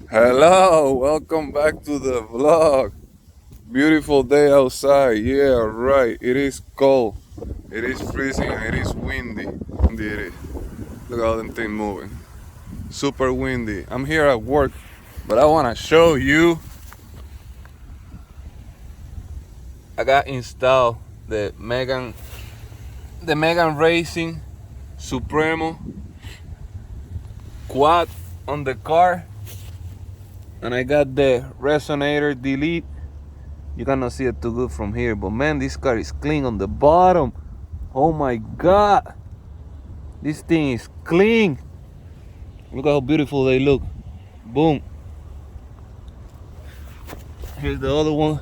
Hello, welcome back to the vlog. Beautiful day outside. Yeah, right. It is cold. It is freezing and it is windy. Windy it is. Look at all them things moving. Super windy. I'm here at work, but I wanna show you. I got installed the Megan Racing Supremo quad on the car, and I got the resonator delete. You cannot see it too good from here, but man, this car is clean on the bottom. Oh my god, this thing is clean. Look how beautiful they look. Boom. Here's the other one.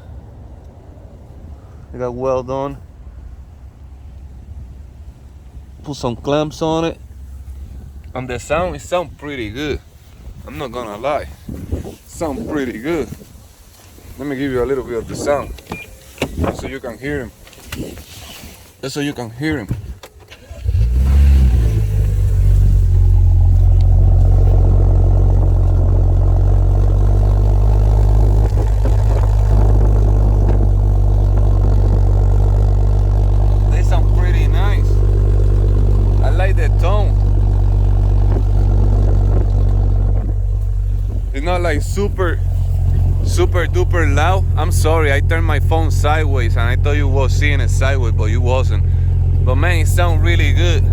They got well done. Put some clamps on it, and the sound, it sounds pretty good. I'm not gonna lie, sound pretty good. Let me give you a little bit of the sound, just so you can hear him. Just so you can hear him. They sound pretty nice. I like the tone. It's not like super duper loud. I'm sorry, I turned my phone sideways and I thought you was seeing it sideways, but you wasn't. But man, it sounds really good.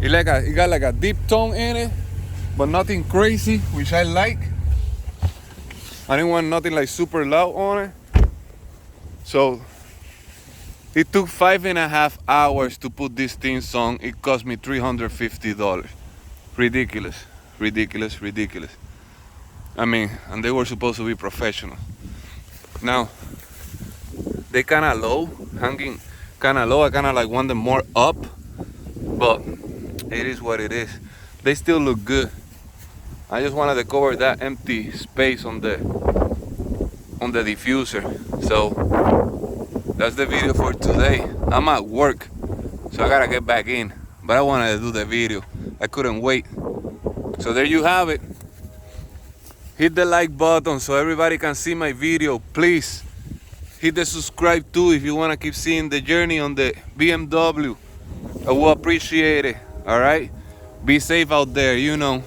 It got like a deep tone in it, but nothing crazy, which I like. I didn't want nothing like super loud on it. So it took 5.5 hours to put this thing on. It cost me $350. Ridiculous, ridiculous, ridiculous. I mean, and they were supposed to be professional. Now, they kind of low, hanging kind of low. I kind of like want them more up, but it is what it is. They still look good. I just wanted to cover that empty space on the diffuser. So that's the video for today. I'm at work, so I gotta get back in, but I wanted to do the video. I couldn't wait. So there you have it. Hit the like button so everybody can see my video. Please hit the subscribe too if you want to keep seeing the journey on the BMW. I will appreciate it. All right, be safe out there, you know.